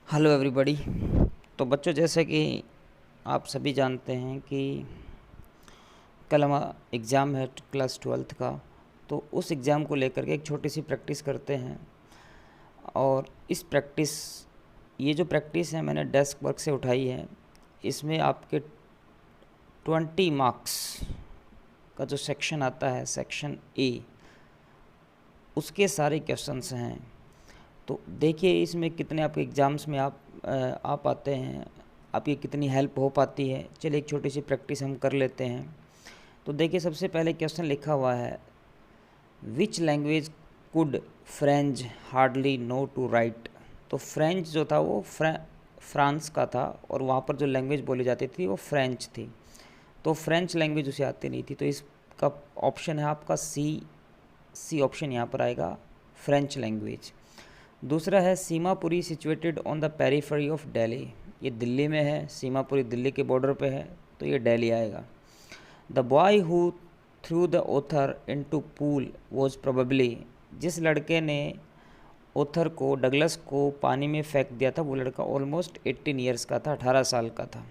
Hello everybody. तो बच्चों, जैसे कि आप सभी जानते हैं कि कल हमारा एग्ज़ाम है क्लास 12th का। तो उस एग्ज़ाम को लेकर के एक छोटी सी प्रैक्टिस करते हैं। और ये जो प्रैक्टिस है मैंने डेस्क वर्क से उठाई है। इसमें आपके 20 मार्क्स का जो सेक्शन आता है, सेक्शन ए, उसके सारे क्वेश्चंस हैं। तो देखिए इसमें कितने आपके एग्ज़ाम्स में आ पाते हैं, आपकी कितनी हेल्प हो पाती है। चलिए एक छोटी सी प्रैक्टिस हम कर लेते हैं। तो देखिए सबसे पहले क्वेश्चन लिखा हुआ है, which language could Franz hardly know to write. तो फ्रेंच जो था वो फ्रांस का था और वहाँ पर जो लैंग्वेज बोली जाती थी वो फ्रेंच थी। तो फ्रेंच लैंग्वेज उसे आती नहीं थी। तो इसका ऑप्शन है आपका सी ऑप्शन यहाँ पर आएगा, फ्रेंच लैंग्वेज। दूसरा है Seemapuri situated on the periphery of Delhi. ये दिल्ली में है, सीमापुरी दिल्ली के बॉर्डर पे है, तो ये दिल्ली आएगा। The boy who through the other into pool was probably. जिस लड़के ने ओथर को, डगलस को पानी में फेंक दिया था, वो लड़का ऑलमोस्ट 18 ईयर्स का था, 18 साल का था।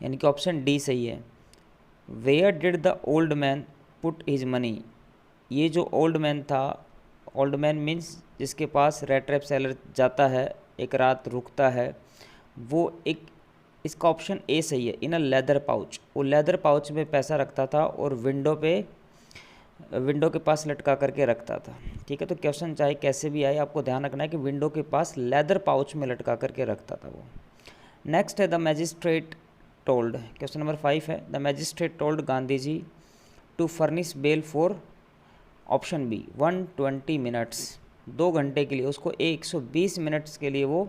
यानी कि ऑप्शन डी सही है। Where did the old man put his money. ये जो ओल्ड मैन था, ओल्ड मैन मीन्स जिसके पास रेड ट्रैप सेलर जाता है, एक रात रुकता है, वो एक, इसका ऑप्शन ए सही है, इन अ लेदर पाउच। वो लेदर पाउच में पैसा रखता था और विंडो के पास लटका करके रखता था। ठीक है, तो क्वेश्चन चाहे कैसे भी आए, आपको ध्यान रखना है कि विंडो के पास लेदर पाउच में लटका करके रखता था वो। नेक्स्ट है the magistrate told, question number 5 है, the magistrate told Gandhi ji to furnish bail for, option B 120 minutes. 2 घंटे के लिए उसको 120 मिनट्स के लिए वो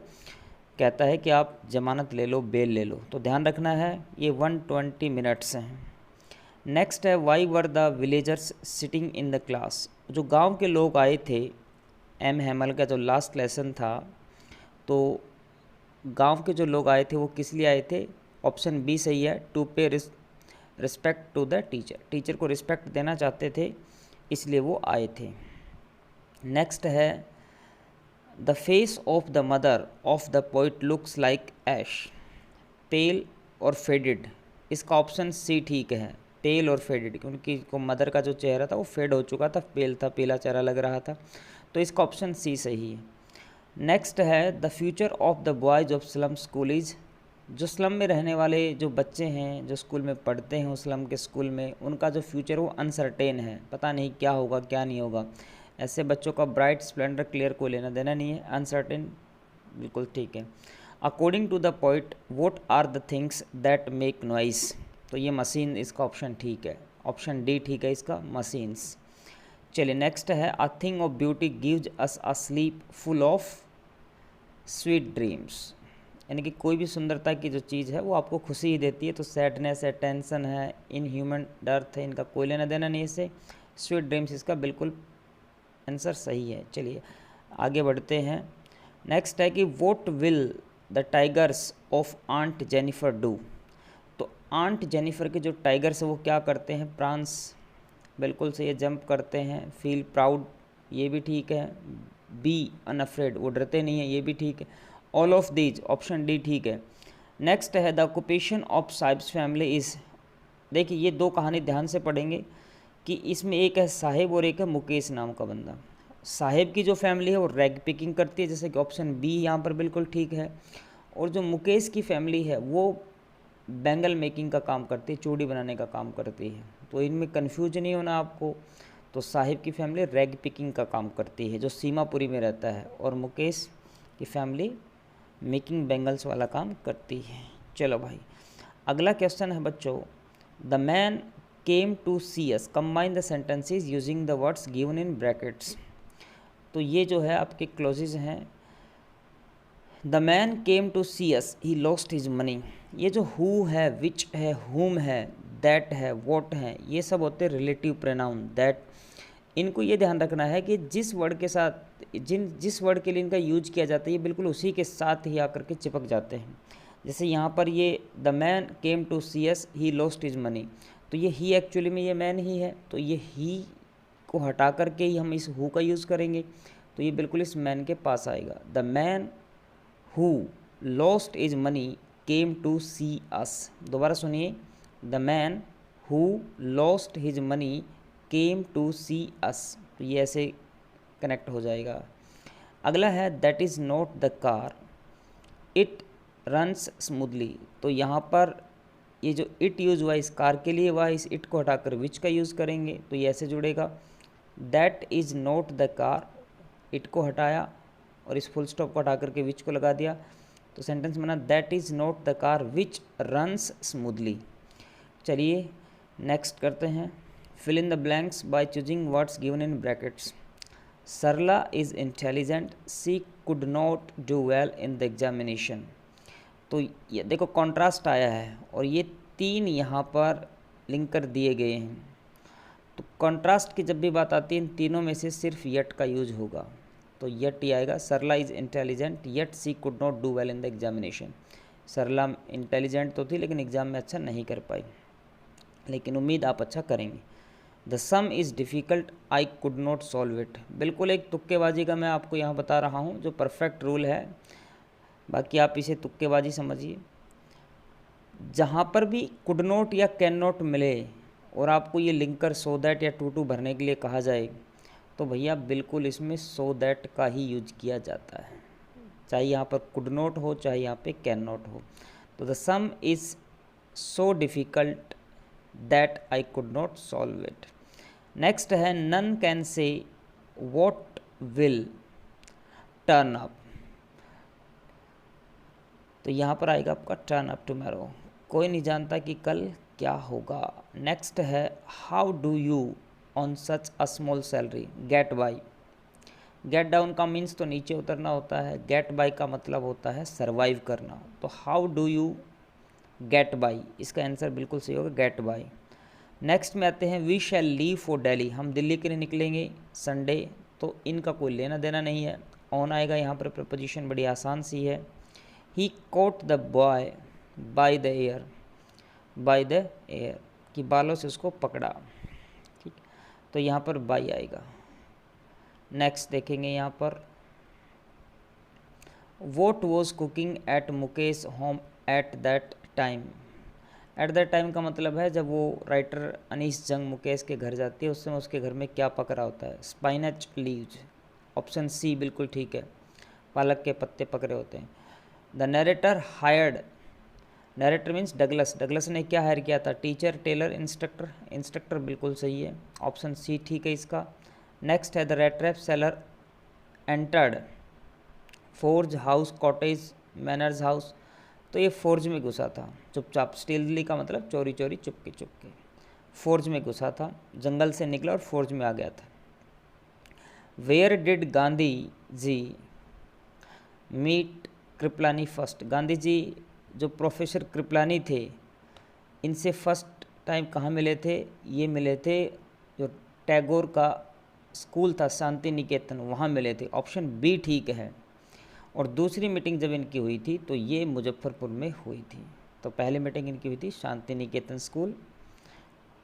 कहता है कि आप ज़मानत ले लो, बेल ले लो। तो ध्यान रखना है ये 120 मिनट्स हैं। नेक्स्ट है why were the villagers sitting in the class. जो गांव के लोग आए थे, एम हैमल का जो लास्ट लेसन था, तो गांव के जो लोग आए थे वो किस लिए आए थे, ऑप्शन बी सही है, to pay respect to the teacher. Teacher को रिस्पेक्ट देना चाहते थे, इसलिए वो आए थे। नेक्स्ट है the face of the mother of the poet looks like ash, pale और फेडेड। इसका ऑप्शन सी ठीक है, पेल और फेडेड, क्योंकि को मदर का जो चेहरा था वो फेड हो चुका था, पेल था, पीला चेहरा लग रहा था। तो इसका ऑप्शन सी सही है। नेक्स्ट है the future of the boys of slum school is. जो स्लम में रहने वाले जो बच्चे हैं, जो स्कूल में पढ़ते हैं उस स्लम के स्कूल में, उनका जो फ्यूचर वो अनसर्टेन है, पता नहीं क्या होगा क्या नहीं होगा। ऐसे बच्चों का ब्राइट स्प्लेंडर क्लियर कोई लेना देना नहीं है, अनसर्टेन बिल्कुल ठीक है। According to the poet what are the things that make noise. तो ये मशीन, इसका ऑप्शन ठीक है, ऑप्शन डी ठीक है इसका, मशीन्स। चलिए नेक्स्ट है अ thing of beauty gives us a slip full of sweet dreams. यानी कि कोई भी सुंदरता की जो चीज़ है वो आपको खुशी ही देती है। तो सैडनेस है, टेंशन है, इनह्यूमन डर्थ है, इनका कोई लेना देना नहीं इससे। स्वीट ड्रीम्स इसका बिल्कुल आंसर सही है। चलिए आगे बढ़ते हैं। नेक्स्ट है कि what will the tigers of aunt Jennifer do. तो आंट जेनिफर के जो टाइगर्स है वो क्या करते हैं, प्रांस, बिल्कुल से ये जंप करते हैं। फील प्राउड, ये भी ठीक है। बी अनअफ्रेड, वो डरते नहीं हैं, ये भी ठीक है। All of these, option D ठीक है। नेक्स्ट है the occupation of sahibs family is. देखिए ये दो कहानी ध्यान से पढ़ेंगे कि इसमें एक है साहिब और एक है मुकेश नाम का बंदा। साहिब की जो फैमिली है वो रैग पिकिंग करती है, जैसे कि ऑप्शन बी यहाँ पर बिल्कुल ठीक है। और जो मुकेश की फैमिली है वो बैंगल मेकिंग का काम करती है, चूड़ी बनाने का काम करती है। तो इनमें कन्फ्यूज नहीं होना आपको। तो साहिब की फैमिली रैग पिकिंग का काम करती है, जो सीमापुरी में रहता है, और मुकेश की फैमिली मेकिंग बैंगल्स वाला काम करती है। चलो भाई अगला क्वेश्चन है बच्चों, the man came to see us, combine the sentences using the words given in brackets. तो ये जो है आपके क्लोजेज हैं। The man came to see us, he lost his money. ये जो हु है, विच है, हुम है, दैट है, वॉट है, ये सब होते हैं रिलेटिव प्रोनाउन। दैट, इनको ये ध्यान रखना है कि जिस वर्ड के साथ, जिस वर्ड के लिए इनका यूज किया जाता है ये बिल्कुल उसी के साथ ही आकर के चिपक जाते हैं। जैसे यहाँ पर ये the man came to see us, he lost his money, तो ये ही एक्चुअली में ये मैन ही है, तो ये ही को हटा करके ही हम इस हु का यूज़ करेंगे, तो ये बिल्कुल इस मैन के पास आएगा। The man who lost his money came to see us. दोबारा सुनिए, the man who lost his money came to see us. तो ये ऐसे कनेक्ट हो जाएगा। अगला है that is not the car it runs smoothly. तो यहाँ पर ये जो इट यूज़ हुआ इस कार के लिए, वह इस इट को हटाकर विच का यूज़ करेंगे, तो ये ऐसे जुड़ेगा। That is not the car, it को हटाया और इस फुल स्टॉप को हटा करके विच को लगा दिया, तो सेंटेंस बना that is not the car which runs smoothly. चलिए नेक्स्ट करते हैं, fill in the blanks by choosing words given in brackets. Sarla is intelligent, she could not do well in the examination. तो ये देखो कॉन्ट्रास्ट आया है और ये 3 यहाँ पर लिंक कर दिए गए हैं। तो कॉन्ट्रास्ट की जब भी बात आती है इन तीनों में से सिर्फ यट का यूज होगा, तो यट ही आएगा। Sarla is intelligent yet she could not do well in the examination. Sarla intelligent तो थी लेकिन एग्ज़ाम में अच्छा नहीं कर पाई, लेकिन उम्मीद आप अच्छा करेंगे। The sum is difficult I could not solve it. बिल्कुल एक तुक्केबाजी का मैं आपको यहाँ बता रहा हूँ जो परफेक्ट रूल है, बाकी आप इसे तुक्केबाजी समझिए। जहाँ पर भी कुड नॉट या कैन नॉट मिले और आपको ये लिंकर सो दैट या टू भरने के लिए कहा जाए, तो भैया बिल्कुल इसमें सो दैट का ही यूज किया जाता है, चाहे यहाँ पर कुड नॉट हो चाहे यहाँ पे कैन नॉट हो। तो the sum is so difficult that I could not solve it. Next है none can say what will turn up. तो यहाँ पर आएगा आपका टर्न अप टुमारो, कोई नहीं जानता कि कल क्या होगा। नेक्स्ट है how do you on such a small salary get by. Get down का मीन्स तो नीचे उतरना होता है, गेट बाई का मतलब होता है सरवाइव करना। तो how do you get by, इसका आंसर बिल्कुल सही होगा गेट बाई। नेक्स्ट में आते हैं we shall leave for Delhi, हम दिल्ली के लिए निकलेंगे संडे। तो इनका कोई लेना देना नहीं है, ऑन आएगा यहाँ पर। प्रपोजिशन बड़ी आसान सी है, he caught the boy by the hair, by the hair कि बालों से उसको पकड़ा, ठीक। तो यहाँ पर बाई आएगा। नेक्स्ट देखेंगे यहाँ पर what was cooking eight Mukesh home at that time. At that time का मतलब है जब वो राइटर अनीस जंग मुकेश के घर जाती है, उस समय उसके घर में क्या पक रहा होता है, स्पाइनच लीव्स। ऑप्शन सी बिल्कुल ठीक है, पालक के पत्ते पक रहे होते हैं। The narrator hired, narrator means Douglas, Douglas ने क्या हायर किया था, टीचर टेलर इंस्ट्रक्टर, इंस्ट्रक्टर बिल्कुल सही है, ऑप्शन सी ठीक है इसका। नेक्स्ट है the red trap sailor entered forge house cottage manners house. तो ये फोर्ज में घुसा था चुपचाप, स्टीलली का मतलब चोरी चोरी चुपके चुपके, फोर्ज में घुसा था, जंगल से निकला और फोर्ज में आ गया था। Where did Gandhi ji meet Kripalani first, Gandhi ji जो प्रोफेसर कृपलानी थे इनसे फर्स्ट टाइम कहाँ मिले थे, ये मिले थे जो टैगोर का स्कूल था शांति निकेतन, वहाँ मिले थे। ऑप्शन बी ठीक है। और दूसरी मीटिंग जब इनकी हुई थी तो ये मुजफ्फरपुर में हुई थी। तो पहली मीटिंग इनकी हुई थी शांति निकेतन स्कूल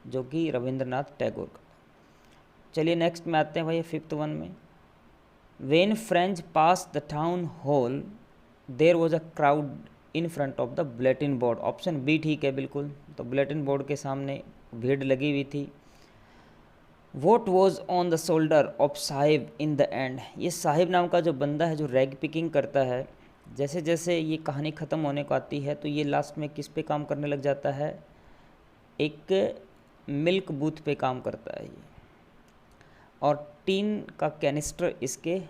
जो कि रविंद्रनाथ टैगोर का। चलिए नेक्स्ट में आते हैं भाई 5th वन में, when Franz pass the town hall there was a crowd in front of the bulletin board. Option B ठीक है बिल्कुल, तो बुलेटिन बोर्ड के सामने भीड़ लगी हुई थी। What was on the shoulder of Sahib in the end, ये साहिब नाम का जो बंदा है जो रैग पिकिंग करता है, जैसे जैसे ये कहानी ख़त्म होने को आती है तो ये लास्ट में किस पे काम करने लग जाता है, एक मिल्क बूथ पे काम करता है ये, और टीन का कैनिस्टर इसके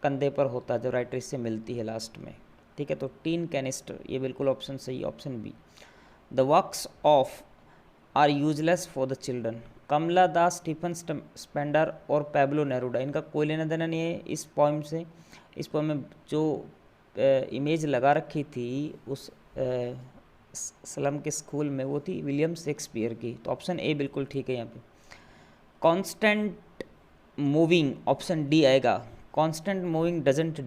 कंधे पर होता है जब राइटर इससे मिलती है लास्ट में, ठीक है। तो टीन कैनिस्टर ये बिल्कुल ऑप्शन सही, option B. The works of are useless for the children, Kamala Das, Stephen Spender और पैब्लो नेरूडा, इनका कोई लेना देना नहीं है इस पोइम से। इस पोइम में जो इमेज लगा रखी थी उस स्लम के स्कूल में वो थी विलियम शेक्सपियर की। तो ऑप्शन ए बिल्कुल ठीक है यहाँ पे। कांस्टेंट मूविंग, ऑप्शन डी आएगा, constant moving doesn't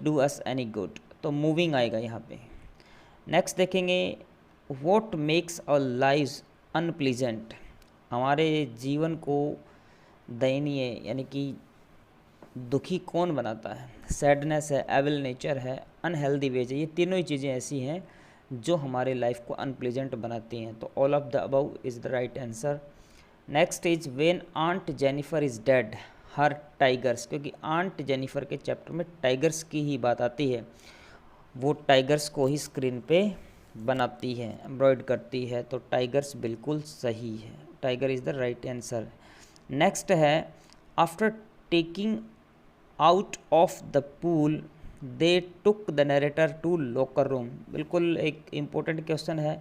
do us any good, तो मूविंग आएगा यहाँ पे। नेक्स्ट देखेंगे what makes our lives unpleasant, हमारे जीवन को दयनीय यानी कि दुखी कौन बनाता है? सैडनेस है, एविल नेचर है, अनहेल्दी वेज है। ये तीनों ही चीज़ें ऐसी हैं जो हमारे लाइफ को अनप्लेजेंट बनाती हैं। तो all of the above is the right answer. Next is when aunt Jennifer is dead her tigers, क्योंकि आंट जेनिफर के चैप्टर में टाइगर्स की ही बात आती है, वो टाइगर्स को ही स्क्रीन पे बनाती है, एम्ब्रॉयड करती है। तो टाइगर्स बिल्कुल सही है, tiger is the right answer. Next है after taking out of the pool they took the narrator to locker room. बिल्कुल एक इम्पोर्टेंट क्वेश्चन है।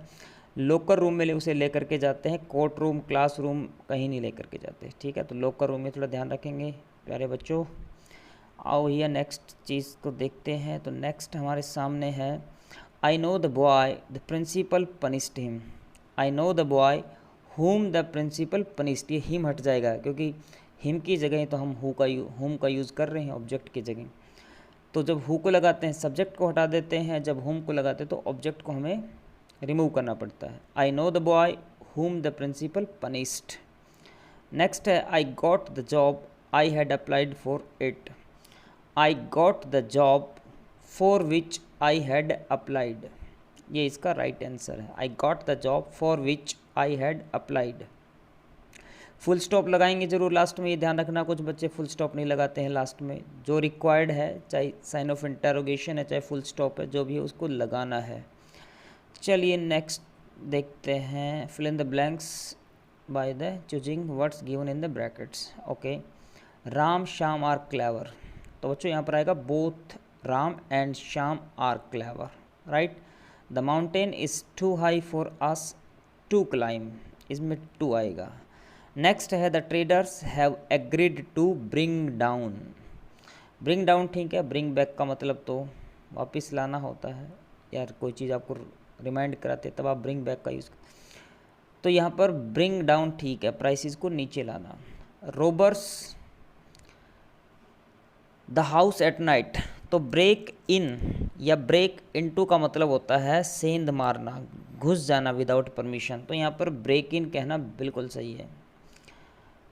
लॉकर रूम में उसे लेकर के जाते हैं, कोर्ट रूम, क्लास रूम कहीं नहीं लेकर के जाते, ठीक है। तो लॉकर रूम में थोड़ा ध्यान रखेंगे प्यारे बच्चों। आओ ये नेक्स्ट चीज़ को देखते हैं। तो नेक्स्ट हमारे सामने है I know the boy the principal punished him. I know the boy whom the principal punished. ये हिम हट जाएगा क्योंकि हिम की जगह तो हम हुम का यूज़ कर रहे हैं ऑब्जेक्ट की जगह। तो जब हु को लगाते हैं सब्जेक्ट को हटा देते हैं, जब हुम को लगाते हैं तो ऑब्जेक्ट को हमें रिमूव करना पड़ता है। I know the boy whom the principal punished. Next है I got the job I had applied for it. I got the job for which I had applied, ये इसका राइट आंसर है। I got the job for which I had applied. Full stop लगाएंगे जरूर last में, ये ध्यान रखना, कुछ बच्चे फुल स्टॉप नहीं लगाते हैं लास्ट में। जो रिक्वायर्ड है, चाहे साइन ऑफ इंटरोगेशन है चाहे फुल स्टॉप है, जो भी है उसको लगाना है। चलिए नेक्स्ट देखते हैं। Fill in the blanks by the choosing words given in the brackets. Okay, Ram Shyam are clever. तो बच्चों यहाँ पर आएगा both Ram and Shyam are clever, right. The mountain is too high for us to climb, इसमें टू आएगा। Next है the traders have agreed to bring down. Bring down ठीक है, ब्रिंग बैक का मतलब तो वापस लाना होता है यार, कोई चीज़ आपको रिमाइंड कराते तब आप ब्रिंग बैक का यूज़। तो यहाँ पर ब्रिंग डाउन ठीक है, प्राइसेस को नीचे लाना। Robbers the house at night, तो ब्रेक इन या ब्रेक इनटू का मतलब होता है सेंध मारना, घुस जाना विदाउट परमिशन। तो यहाँ पर ब्रेक इन कहना बिल्कुल सही है।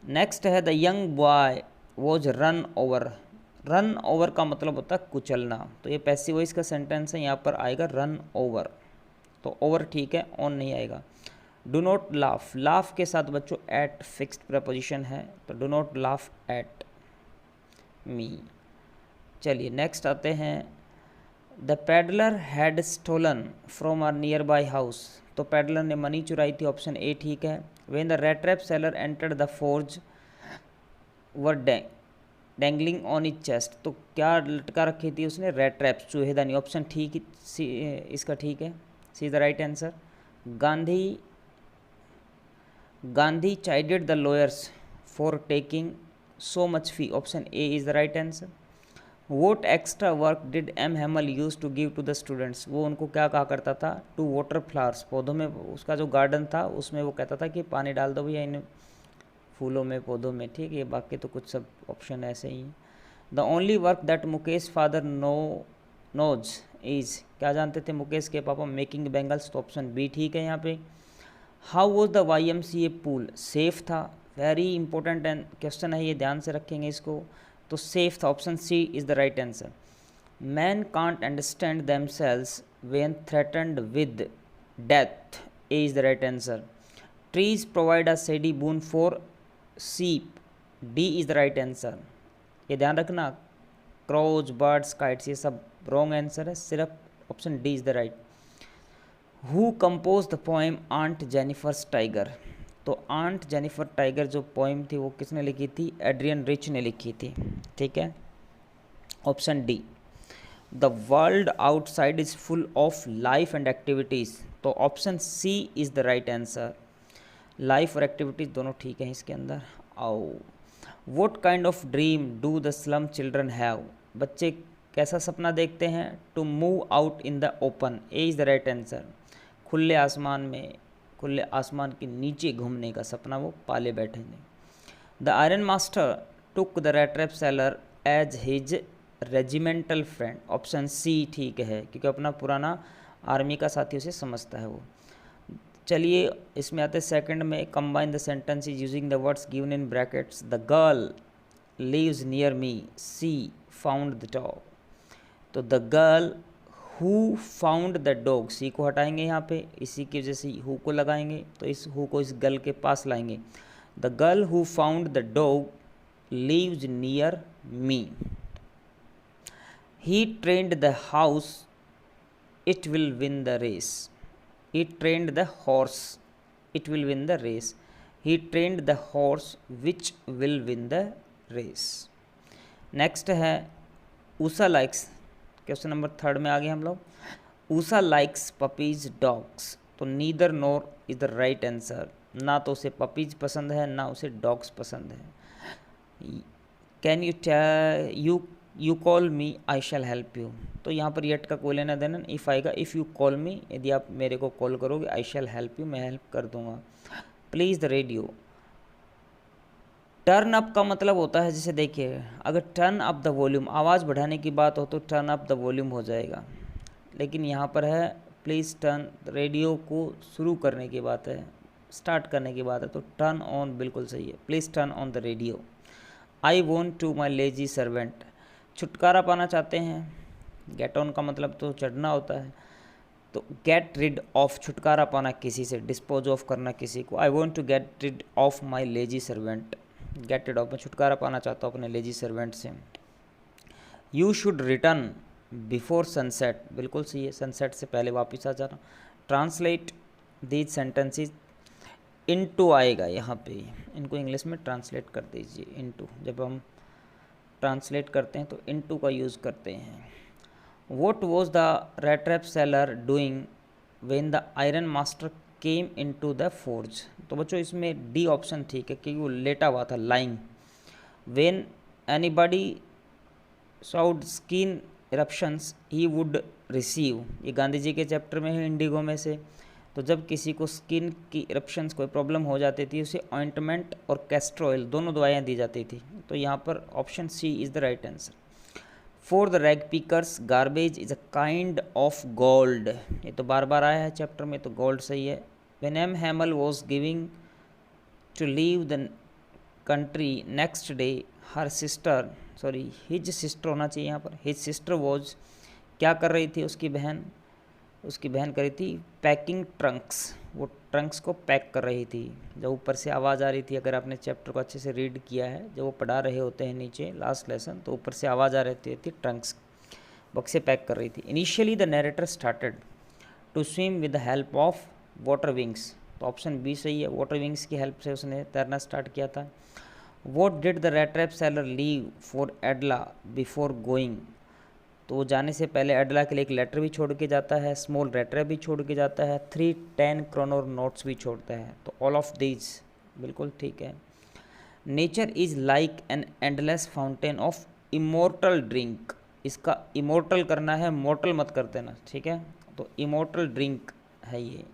नेक्स्ट है the young boy was run over. Run over का मतलब होता है कुचलना, तो ये पैसिव वॉइस का सेंटेंस है, यहाँ पर आएगा रन ओवर। तो ओवर ठीक है, ऑन नहीं आएगा। डू नॉट लाफ, लाफ के साथ बच्चों एट फिक्स्ड प्रपोजिशन है, तो do not laugh at me. चलिए नेक्स्ट आते हैं। The peddler had stolen from our near by house, तो पैडलर ने मनी चुराई थी, ऑप्शन ए ठीक है। When the red trap sailor entered the forge were dangling on his chest, तो क्या लटका रखी थी उसने? रेड ट्रैप्स, चूहेदानी, ऑप्शन ठीक सी इसका ठीक है, C is the right answer. Gandhi chided the lawyers for taking so much fee, option A is the right answer. What extra work did M Hamel use to give to the students, वो उनको क्या कहा करता था? To water flowers, पौधों में, उसका जो गार्डन था उसमें वो कहता था कि पानी डाल दो भैया इन फूलों में, पौधों में, ठीक है। बाकी तो कुछ सब ऑप्शन ऐसे ही हैं। The only work that Mukesh father knows is, क्या जानते थे मुकेश के पापा? मेकिंग बैंगल्स, तो ऑप्शन बी ठीक है यहाँ पे। How was the YMCA pool? Safe था, वेरी इंपॉर्टेंट क्वेश्चन है ये, ध्यान से रखेंगे इसको। तो सेफ था, option C is the right answer. Man can't understand themselves when threatened with death, A is the right answer. Trees provide a shady boon for सीप, D is the right answer. ये ध्यान रखना, crows, birds, kites, ये सब wrong answer है, सिर्फ option D is the right. Who compose the poem aunt Jennifer's tiger, तो aunt Jennifer tiger जो पोइम थी वो किसने लिखी थी? एड्रियन रिच ने लिखी थी, ठीक है, option D. The world outside is full of life and activities, तो option C is the right answer. Life और एक्टिविटीज़ दोनों ठीक है इसके अंदर। आओ, what kind of dream do the slum children have, बच्चे कैसा सपना देखते हैं? To move out in the open, A is the right answer. खुले आसमान में, खुले आसमान के नीचे घूमने का सपना वो पाले बैठेंगे। The iron master took the red trap sailor as his regimental friend, option C ठीक है, क्योंकि अपना पुराना आर्मी का साथी उसे समझता है वो। चलिए इसमें आते सेकंड में, combine the sentences using the words given in brackets. The girl lives near me, she found the dog. तो the girl who found the dog, सी को हटाएंगे यहाँ पे, इसी की वजह से who को लगाएंगे, तो इस who को इस गर्ल के पास लाएंगे. The girl who found the dog lives near me. He trained the house, it will win the race. He trained the horse, it will win the race. He trained the horse which will win the race. Next है Usha likes, question number 3 में आ गए हम लोग. Usha likes puppies dogs, तो neither NOR is the right answer. ना तो उसे puppies पसंद है ना उसे डॉग्स पसंद है. Can you call me I shell help you, तो यहाँ पर येट का कोई लेना देना. इफ़ आएगा इफ़ यू कॉल मी, यदि आप मेरे को कॉल करोगे, आई शैल हेल्प यू, मैं हेल्प कर दूंगा. Please the radio. Turn up का मतलब होता है, जैसे देखिए अगर टर्न अप द वॉल्यूम, आवाज़ बढ़ाने की बात हो तो टर्न अप द वॉल्यूम हो जाएगा, लेकिन यहाँ पर है प्लीज़ टर्न, रेडियो को शुरू करने की बात है, स्टार्ट करने की बात है, तो टर्न ऑन बिल्कुल सही है. Please turn on the radio. I want to my lazy servant, छुटकारा पाना चाहते हैं. गेट ऑन का मतलब तो चढ़ना होता है, तो गेट रिड ऑफ छुटकारा पाना किसी से, डिस्पोज ऑफ करना किसी को. I want to get rid of my lazy servant, get rid of, मैं छुटकारा पाना चाहता हूँ अपने लेजी सर्वेंट से. You should return before sunset, बिल्कुल सही है, सनसेट से पहले वापस आ जाना. ट्रांसलेट दीज सेंटेंसेस, इनटू आएगा यहाँ पे, इनको इंग्लिश में ट्रांसलेट कर दीजिए. इनटू, जब हम ट्रांसलेट करते हैं तो इनटू का यूज़ करते हैं. What was the rat trap seller doing when the iron master came into the forge? तो बच्चों इसमें डी ऑप्शन ठीक है, क्योंकि वो लेटा हुआ था, lying. When anybody showed skin eruptions he would receive, ये गांधी जी के चैप्टर में है इंडिगो में से. तो जब किसी को स्किन की इरप्शंस कोई प्रॉब्लम हो जाती थी, उसे ऑइंटमेंट और कैस्टर ऑयल दोनों दवाइयाँ दी जाती थी. तो यहाँ पर option C is the right answer. For the rag pickers garbage is a kind of gold, ये तो बार बार आया है चैप्टर में, तो गोल्ड सही है. When M Hamel was giving to leave the country next day her sister, sorry his sister होना चाहिए यहाँ पर, हिज सिस्टर वॉज, क्या कर रही थी उसकी बहन कर रही थी पैकिंग ट्रंक्स, वो ट्रंक्स को पैक कर रही थी. जब ऊपर से आवाज़ आ रही थी, अगर आपने चैप्टर को अच्छे से रीड किया है, जब वो पढ़ा रहे होते हैं नीचे लास्ट लेसन, तो ऊपर से आवाज़ आ रही थी ट्रंक्स, बक्से पैक कर रही थी. Initially the narrator started to swim with the help of water wings, तो ऑप्शन बी सही है, वाटर विंग्स की हेल्प से उसने तैरना स्टार्ट किया था. What did the rat trap seller leave for एडला before going, तो वो जाने से पहले एडला के लिए एक लेटर भी छोड़ के जाता है, स्मॉल लेटर भी छोड़ के जाता है, 3 10 क्रोनर नोट्स भी छोड़ता है. तो ऑल ऑफ दीज बिल्कुल ठीक है. Nature is like an endless fountain of immortal drink, इसका इमोर्टल करना है, मोर्टल मत कर देना, ठीक है. तो इमोर्टल ड्रिंक है ये.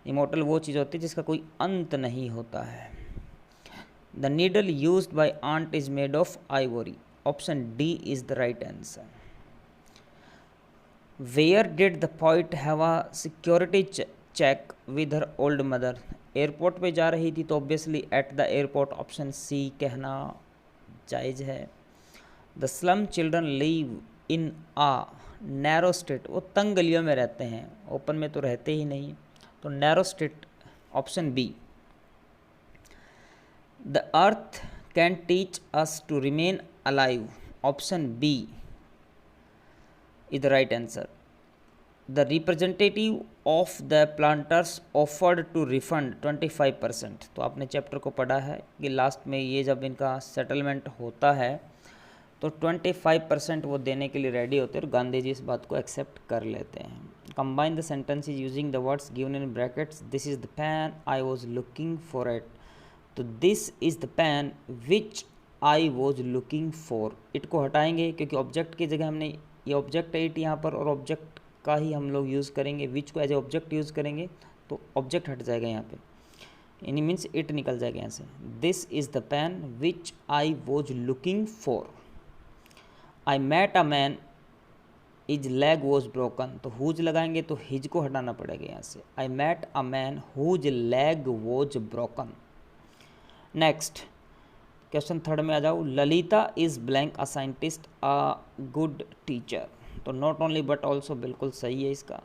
इमोर्टल वो चीज़ होती है जिसका कोई अंत नहीं होता है. The needle used by aunt is made of ivory, option D is the right answer. Where did the poet have a security check with her old mother, airport पे जा रही थी तो obviously at the airport, option C कहना जायज़ है. The slum children live in a narrow street, वो तंग गलियों में रहते हैं, ओपन में तो रहते ही नहीं, तो narrow street option B. The earth can teach us to remain alive, option B is the right answer. The representative of the planters offered to refund 25%, तो आपने चैप्टर को पढ़ा है कि लास्ट में ये जब इनका सेटलमेंट होता है तो 25% वो देने के लिए रेडी होते हैं, और गांधी जी इस बात को एक्सेप्ट कर लेते हैं. Combine the sentences using the words given in brackets. This is the pen I was looking for it, तो this is the pen which I was looking for, it को हटाएंगे क्योंकि ऑब्जेक्ट की जगह हमने ये ऑब्जेक्ट है इट यहाँ पर, और ऑब्जेक्ट का ही हम लोग यूज़ करेंगे, विच को एज ए ऑब्जेक्ट यूज़ करेंगे तो ऑब्जेक्ट हट जाएगा यहाँ पे, यानी मीन्स इट निकल जाएगा यहाँ से. This is the pen which I was looking for. I met a man his leg was broken, तो हुज लगाएंगे तो हिज को हटाना पड़ेगा यहाँ से. I met a man whose leg was broken. Next, question third में आ जाओ, Lalita is blank a scientist a good teacher. तो नॉट ओनली बट ऑल्सो बिल्कुल सही है इसका,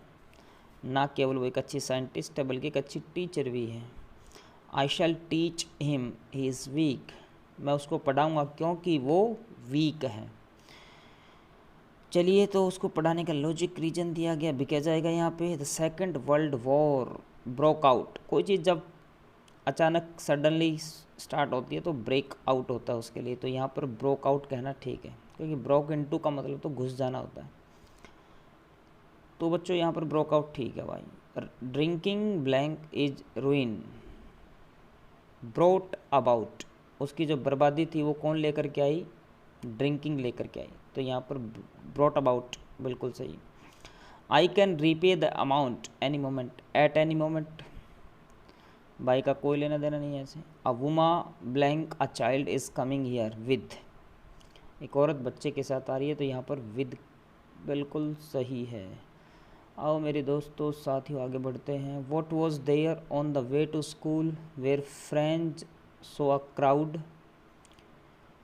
ना केवल वो एक अच्छी साइंटिस्ट है बल्कि एक अच्छी टीचर भी है। I shall teach him he is weak, मैं उसको पढ़ाऊँगा क्योंकि वो वीक है। चलिए, तो उसको पढ़ाने का लॉजिक रीजन दिया गया, भी क्या जाएगा यहाँ पे, the second world war broke out. कोई चीज़ जब अचानक सडनली स्टार्ट होती है तो ब्रेक आउट होता है उसके लिए, तो यहाँ पर ब्रोक आउट कहना ठीक है, क्योंकि ब्रोक इनटू का मतलब तो घुस जाना होता है। तो बच्चों यहाँ पर ब्रोक आउट ठीक है भाई। Drinking blank is रूइन brought about, उसकी जो बर्बादी थी वो कौन लेकर के आई, ड्रिंकिंग लेकर के आई, तो यहाँ पर ब्रोट अबाउट बिल्कुल सही। I can repay the amount any moment, at any moment, by का कोई लेना देना नहीं है ऐसे। A woman blank a child is coming here with, एक औरत बच्चे के साथ आ रही है, तो यहाँ पर विद बिल्कुल सही है। आओ मेरे दोस्तों साथियों आगे बढ़ते हैं। What was there on the way to school where friends saw a crowd,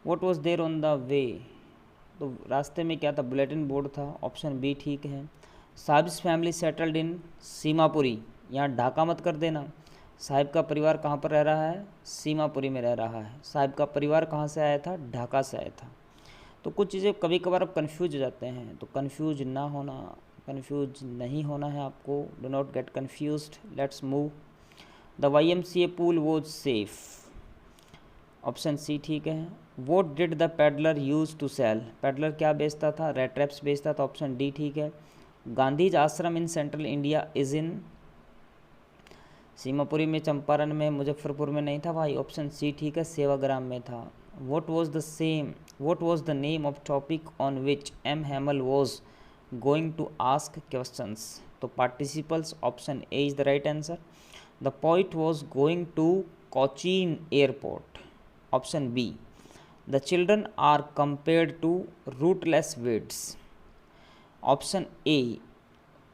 what was there on the way, तो रास्ते में क्या था, बुलेटिन बोर्ड था, ऑप्शन बी ठीक है। Saheb's family settled in Seemapuri, यहाँ ढाका मत कर देना, साहिब का परिवार कहाँ पर रह रहा है, सीमापुरी में रह रहा है। साहिब का परिवार कहाँ से आया था, ढाका से आया था। तो कुछ चीज़ें कभी कभार आप कन्फ्यूज हो जाते हैं, तो कन्फ्यूज ना होना, कन्फ्यूज नहीं होना है आपको, do not get confused. Let's move. The YMCA pool was safe, option C ठीक है। What did the peddler use to sell, peddler क्या बेचता था, रेड ट्रैप्स बेचता था, ऑप्शन डी ठीक है। गांधीज आश्रम in central India is in, Seemapuri में, चंपारण में, मुजफ्फरपुर में नहीं था भाई, ऑप्शन सी ठीक है, सेवाग्राम में था। What was the name of topic on which M. Hamel was going to ask questions, तो participles, option A is the right answer. The poet was going to Cochin airport, option B. The children are compared to rootless weeds, option A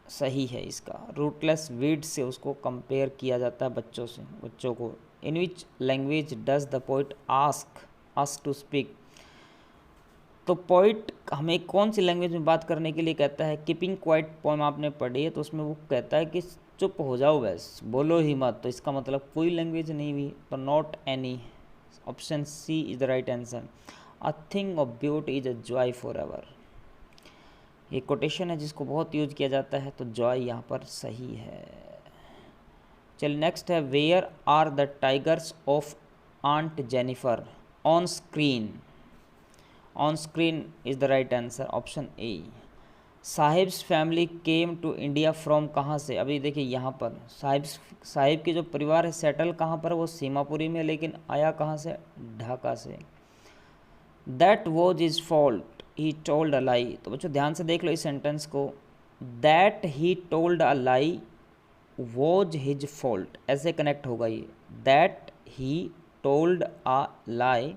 सही है इसका, rootless weeds से उसको compare किया जाता है बच्चों को। In which language does the poet ask us to speak, तो पोइट हमें कौन सी लैंग्वेज में बात करने के लिए कहता है। कीपिंग क्वाइट पोएम आपने पढ़ी है, तो उसमें वो कहता है कि चुप हो जाओ बस, बोलो ही मत, तो इसका मतलब कोई लैंग्वेज नहीं हुई, तो not any, option C is the right answer. A thing of beauty is a joy forever, ये कोटेशन है जिसको बहुत यूज किया जाता है, तो जॉय यहाँ पर सही है। चल नेक्स्ट है, where are the tigers of aunt Jennifer on screen, on screen is the right answer, option A. Saheb's family came to India from, कहाँ से, अभी देखिए यहाँ पर साहिब के जो परिवार है सेटल कहाँ पर, वो सीमापुरी में, लेकिन आया कहाँ से, ढाका से। That was his fault he told a lie, तो बच्चों ध्यान से देख लो इस सेंटेंस को, that he told a lie was his fault, ऐसे कनेक्ट होगा ये, that he told a lie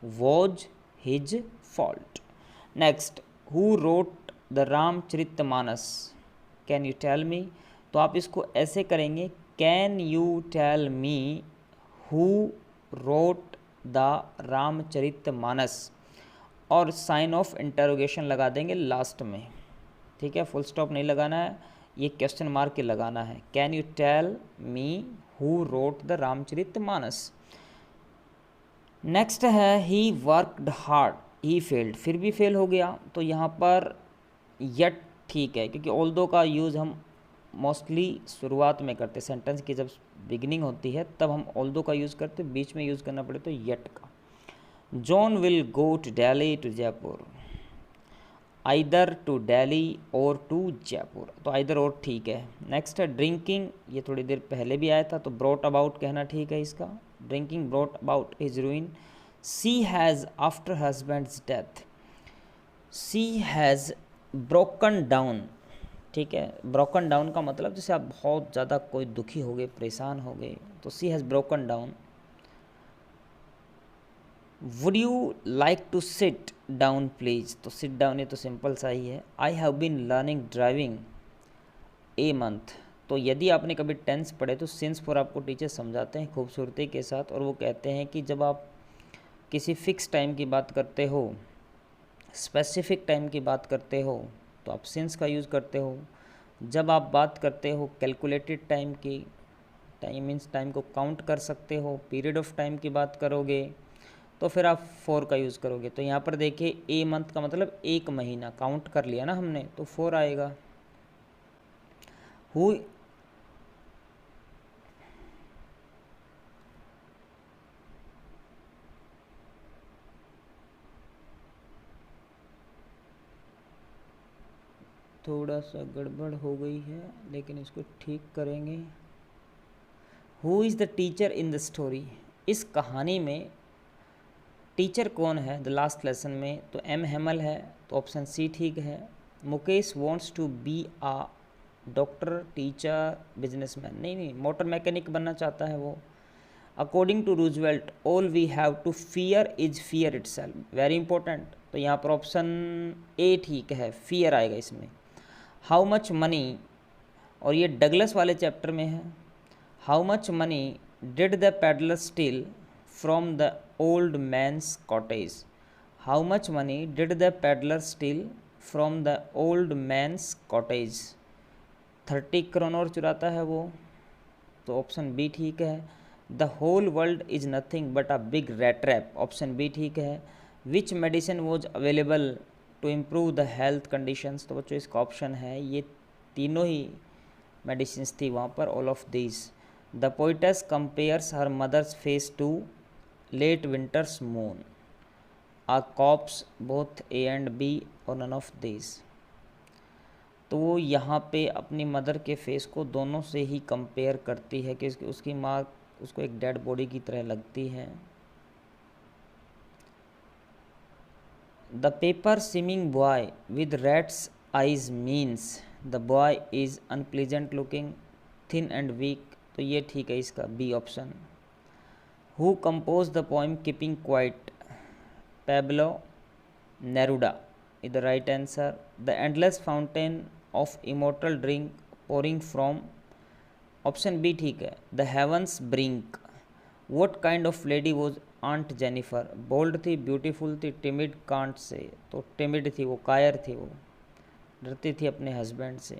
was his fault. Next, who wrote the Ramcharitmanas, can you tell me, तो आप इसको ऐसे करेंगे, can you tell me who wrote the Ramcharitmanas, और sign of interrogation लगा देंगे लास्ट में, ठीक है, फुल स्टॉप नहीं लगाना है, ये क्वेश्चन मार्क के लगाना है। Can you tell me who wrote the Ramcharitmanas. Next है, he worked hard he failed, फिर भी फेल हो गया, तो यहाँ पर यट ठीक है, क्योंकि ऑल्दो का यूज़ हम मोस्टली शुरुआत में करते, सेंटेंस की जब बिगिनिंग होती है तब हम ऑल्दो का यूज़ करते, बीच में यूज़ करना पड़े तो यट का। John will go to Delhi to Jaipur, either to Delhi और टू जयपुर, तो आइदर और ठीक है। नेक्स्ट है, ड्रिंकिंग, ये थोड़ी देर पहले भी आया था, तो ब्रॉट अबाउट कहना ठीक है इसका, drinking brought about his ruin. She has after husband's death, she has broken down, ठीक है, ब्रोकन डाउन का मतलब जैसे आप बहुत ज़्यादा कोई दुखी हो गए, परेशान हो गए, तो she has broken down. Would you like to sit down please, तो सिट डाउन ये तो सिंपल सा ही है। I have been learning driving a month, तो यदि आपने कभी टेंस पढ़े तो सिंस फॉर आपको टीचर समझाते हैं खूबसूरती के साथ, और वो कहते हैं कि जब आप किसी फिक्स टाइम की बात करते हो, स्पेसिफिक टाइम की बात करते हो तो आप सिंस का यूज़ करते हो। जब आप बात करते हो कैलकुलेटेड टाइम की, टाइम मीन्स टाइम को काउंट कर सकते हो, पीरियड ऑफ टाइम की बात करोगे तो फिर आप फोर का यूज़ करोगे। तो यहाँ पर देखिए ए मंथ का मतलब एक महीना काउंट कर लिया ना हमने, तो फोर आएगा। हु थोड़ा सा गड़बड़ हो गई है लेकिन इसको ठीक करेंगे। Who is the teacher in the story, इस कहानी में टीचर कौन है द लास्ट लेसन में, तो एम हेमल है, तो ऑप्शन सी ठीक है। Mukesh wants to be a doctor, teacher, businessman, नहीं मोटर मैकेनिक बनना चाहता है वो। According to Roosevelt all we have to fear is fear itself, very important. तो यहाँ पर ऑप्शन ए ठीक है, फियर आएगा इसमें। हाउ मच मनी, और ये डगलस वाले चैप्टर में है। How much money did the peddler steal from the old man's cottage, how much money did the peddler steal from the old man's cottage, 30 crore चुराता है वो, तो ऑप्शन बी ठीक है। The whole world is nothing but a big rat trap, option B ठीक है। Which medicine was available to improve the health conditions, तो बच्चों इसका ऑप्शन है, ये तीनों ही मेडिसिन थी वहाँ पर, all of these. The poet's compares her mother's face to late winter's moon, a corpse both A and B और नन ऑफ दीज। तो वो यहाँ पे अपनी मदर के फेस को दोनों से ही कंपेयर करती है कि उसकी माँ उसको एक डेड बॉडी की तरह लगती है। The pauper seeming boy with rat's eyes means the boy is unpleasant looking, thin and weak, तो ये ठीक है इसका B option. Who compose the poem keeping quiet, Pablo Neruda is the right answer. The endless fountain of immortal drink pouring from, option B ठीक है। The heavens brink, what kind of lady was Aunt Jennifer, bold थी, beautiful थी, timid can't say, तो timid थी वो, कायर थी वो, डरती थी अपने हस्बैंड से।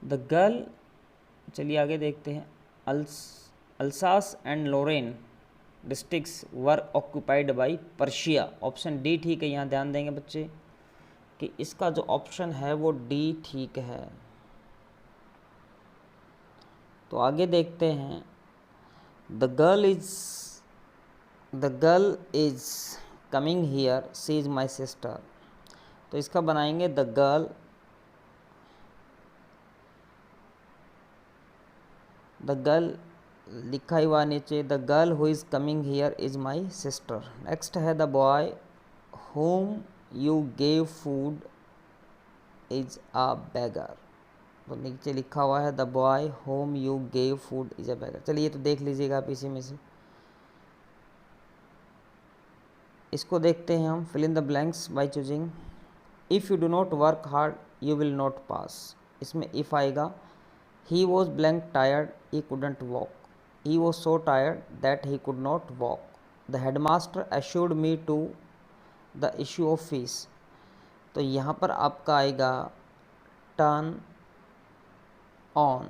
द गर्ल, चलिए आगे देखते हैं। Alsace and Lorraine districts were occupied by Persia, option D ठीक है। यहाँ ध्यान देंगे बच्चे कि इसका जो ऑप्शन है वो डी ठीक है। तो आगे देखते हैं। The girl is coming here she is my sister, तो इसका बनाएंगे द गर्ल लिखा हुआ नीचे, the girl who is coming here is my sister. Next है the boy whom you gave food is a beggar, तो नीचे लिखा हुआ है the boy whom you gave food is a beggar. चलिए तो देख लीजिएगा आप इसी में से, इसको देखते हैं हम। Fill in the blanks by choosing. If you do not work hard you will not pass, इसमें इफ़ आएगा। He was blank tired, he couldn't walk. He was so tired that he could not walk. The headmaster assured me to the issue of fees. तो यहाँ पर आपका आएगा turn on,